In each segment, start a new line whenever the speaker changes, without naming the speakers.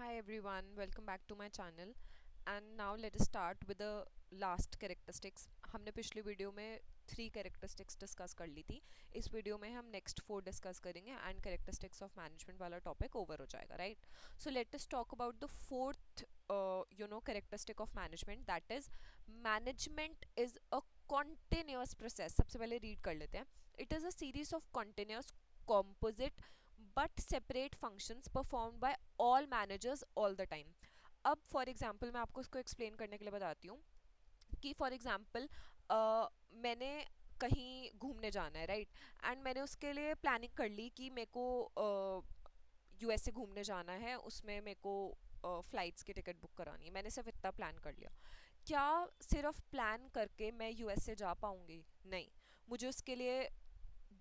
Hi everyone, welcome back to my channel and now let us start with the last characteristics. हमने पिछली video में 3 characteristics discuss कर ली थी. इस video में हम नेक्स्ट 4 डिस्कस करेंगे एंड characteristics ऑफ मैनेजमेंट वाला टॉपिक ओवर हो जाएगा, right? So let us talk about the fourth characteristic of management, that is management is a continuous process. सबसे पहले रीड कर लेते हैं. It is a series of continuous composite but separate functions performed by all managers all the time. अब for example मैं आपको इसको explain करने के लिए बताती हूँ कि फॉर एग्जाम्पल मैंने कहीं घूमने जाना है, राइट? एंड मैंने उसके लिए प्लानिंग कर ली कि मेरे को यूएसए घूमने जाना है, उसमें मेरे को फ्लाइट्स की टिकट बुक करानी है. मैंने सिर्फ इतना प्लान कर लिया. क्या सिर्फ प्लान करके मैं यूएसए जा पाऊंगी? नहीं. मुझे उसके लिए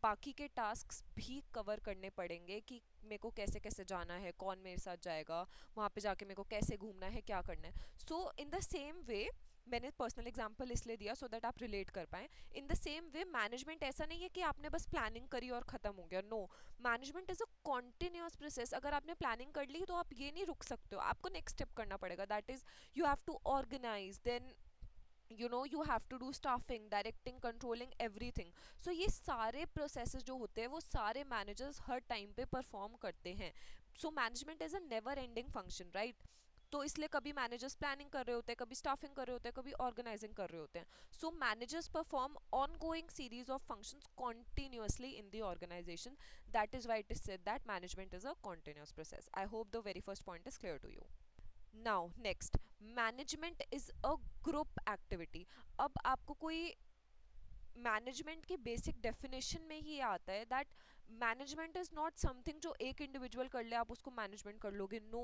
बाकी के टास्क्स भी कवर करने पड़ेंगे कि मेरे को कैसे कैसे जाना है, कौन मेरे साथ जाएगा, वहाँ पे जाके मेरे को कैसे घूमना है, क्या करना है. सो इन द सेम वे, मैंने पर्सनल एग्जांपल इसलिए दिया सो दैट आप रिलेट कर पाएँ. In the same way management ऐसा नहीं है कि आपने बस प्लानिंग करी और ख़त्म हो गया. No, management is a continuous process. अगर आपने प्लानिंग कर ली तो आप ये नहीं रुक सकते हो, आपको नेक्स्ट स्टेप करना पड़ेगा. That is you have to organise, then you have to do staffing, directing, controlling everything. So ये सारे processes जो होते हैं वो सारे managers हर टाइम पे परफॉर्म करते हैं. So management is a never ending function, right? तो इसलिए कभी मैनेजर्स प्लानिंग कर रहे होते हैं, कभी स्टाफिंग कर रहे होते हैं, कभी ऑर्गेनाइजिंग कर रहे होते हैं. So managers perform ongoing series of functions continuously in the organisation. That is why it is said that management is a continuous process. I hope the very first point is clear to you. Now next, management is a group activity. अब आपको कोई management की basic definition में ही आता है that management is not something जो एक individual कर ले आप उसको मैनेजमेंट कर लोगे. No,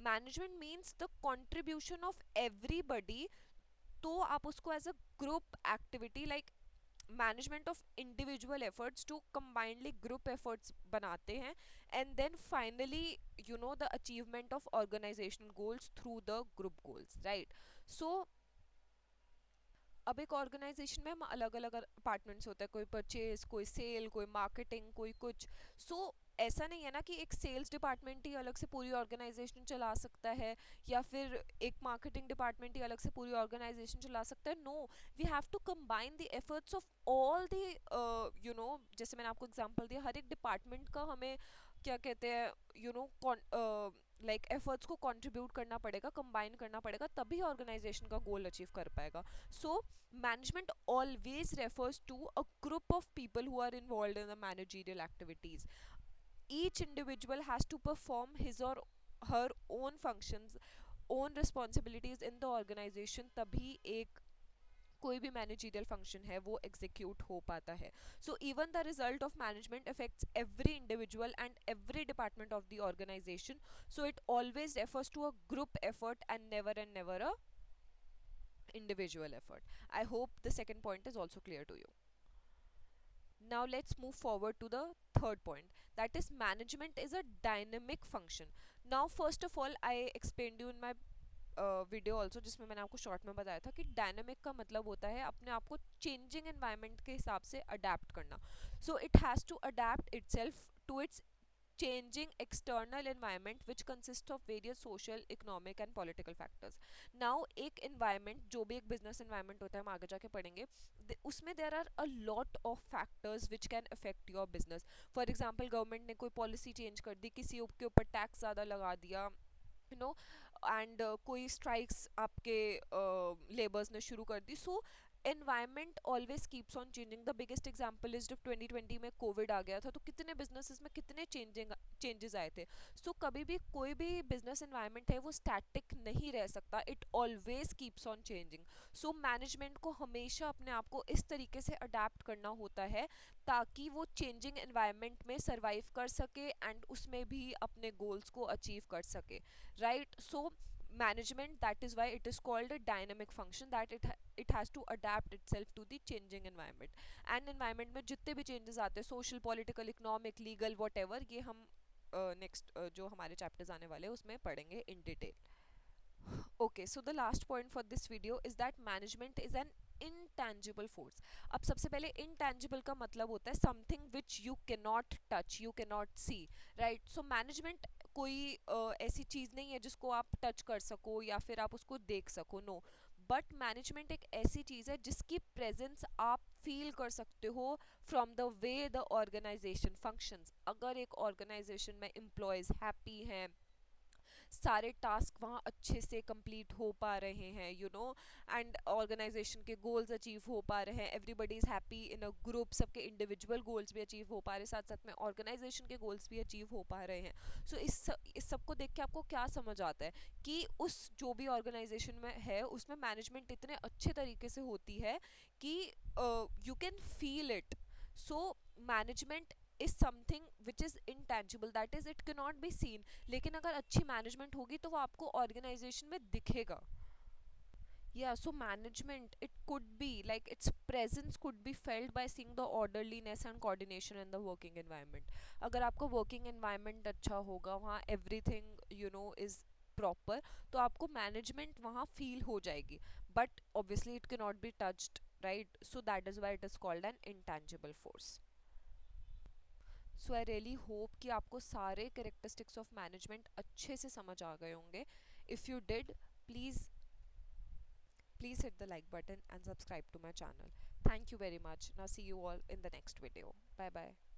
management means the contribution of everybody. तो आप उसको as a group activity like management of individual efforts to combinedly group efforts बनाते हैं. And then finally the achievement of organisational goals through the group goals, right? So अब एक organisation में हम अलग अलग डिपार्टमेंट्स होते हैं, कोई परचेज, कोई सेल, कोई मार्केटिंग, कोई कुछ. सो ऐसा नहीं है ना कि एक सेल्स डिपार्टमेंट ही अलग से पूरी ऑर्गेनाइजेशन चला सकता है या फिर एक मार्केटिंग डिपार्टमेंट ही अलग से पूरी ऑर्गेनाइजेशन चला सकता है. No, we have to combine the efforts of all the जैसे मैंने आपको एग्जांपल दिया, हर एक डिपार्टमेंट का हमें क्या कहते हैं लाइक एफर्ट्स को कंट्रीब्यूट करना पड़ेगा, कंबाइन करना पड़ेगा, तभी ऑर्गेनाइजेशन का गोल अचीव कर पाएगा. सो management always refers to a group of people who are involved in the managerial activities. Each individual has to perform his or her own functions, own responsibilities in the organization, तभी एक कोई भी managerial function है वो execute हो पाता है. So even the result of management affects every individual and every department of the organisation. So it always refers to a group effort and never a individual effort. I hope the second point is also clear to you. Now let's move forward to the third point, that is management is a dynamic function. Now first of all I explained you in my video also, जिसमें मैंने आपको short में बताया था कि dynamic का मतलब होता है अपने आप को चेंजिंग एनवायरनमेंट के हिसाब से अडेप्ट करना. So it has to adapt itself to its changing external environment which consists of various social, economic and political factors. Now एक environment, जो भी एक business environment होता है, हम आगे जाके पढ़ेंगे, उसमें there are a lot of factors which can affect your business. For example, government ने कोई policy change कर दी, किसी के ऊपर tax ज़्यादा लगा दिया, एंड कोई स्ट्राइक्स आपके लेबर्स ने शुरू कर दी. So environment always keeps on changing. The biggest example is जब 2020 में कोविड आ गया था तो कितने बिजनेसेस में कितने चेंजेस आए थे. सो कभी भी कोई भी बिजनेस एनवायरनमेंट है वो स्टैटिक नहीं रह सकता, it always keeps on changing. So management को हमेशा अपने आप को इस तरीके से अडेप्ट करना होता है ताकि वो चेंजिंग एनवायरनमेंट में सर्वाइव कर सके एंड उसमें भी अपने गोल्स को अचीव कर सके, right? So management, that is why it is called a dynamic function, that it has to adapt itself to the changing environment. and environment में जितने भी changes आते हैं, social, political, economic, legal, whatever, ये हम next जो हमारे chapters आने वाले हैं उसमें पढ़ेंगे in detail. Okay, so the last point for this video is that management is an intangible force. अब सबसे पहले intangible का मतलब होता है something which you cannot touch, you cannot see, right? So management कोई ऐसी चीज़ नहीं है जिसको आप टच कर सको या फिर आप उसको देख सको, नो। बट मैनेजमेंट एक ऐसी चीज़ है जिसकी प्रेजेंस आप फील कर सकते हो from the way the organisation functions. अगर एक ऑर्गेनाइजेशन में एम्प्लॉयज़ हैप्पी हैं, सारे टास्क वहाँ अच्छे से कंप्लीट हो पा रहे हैं, एंड ऑर्गेनाइजेशन के गोल्स अचीव हो पा रहे हैं, everybody is happy in a group, सबके इंडिविजुअल गोल्स भी अचीव हो पा रहे हैं, साथ साथ में ऑर्गेनाइजेशन के गोल्स भी अचीव हो पा रहे हैं। सो इस सब को देख के आपको क्या समझ आता है कि उस जो भी ऑर्गेनाइजेशन में है उसमें मैनेजमेंट इतने अच्छे तरीके से होती है कि you can feel it. So management is something which is intangible, that is it cannot be seen, लेकिन अगर अच्छी मैनेजमेंट होगी तो वो आपको ऑर्गेनाइजेशन में दिखेगा। Yeah, so management, it could be like its presence could be felt by seeing the orderliness and coordination in the working environment. अगर आपका working environment अच्छा होगा, वहाँ everything is proper, तो आपको management वहाँ feel हो जाएगी। But obviously it cannot be touched, right? So that is why it is called an intangible force. So I really hope कि आपको सारे करेक्टरिस्टिक्स ऑफ मैनेजमेंट अच्छे से समझ आ गए होंगे। If you did, please please hit the like button and subscribe to my channel. Thank you very much. Now see you all in the next video. Bye bye.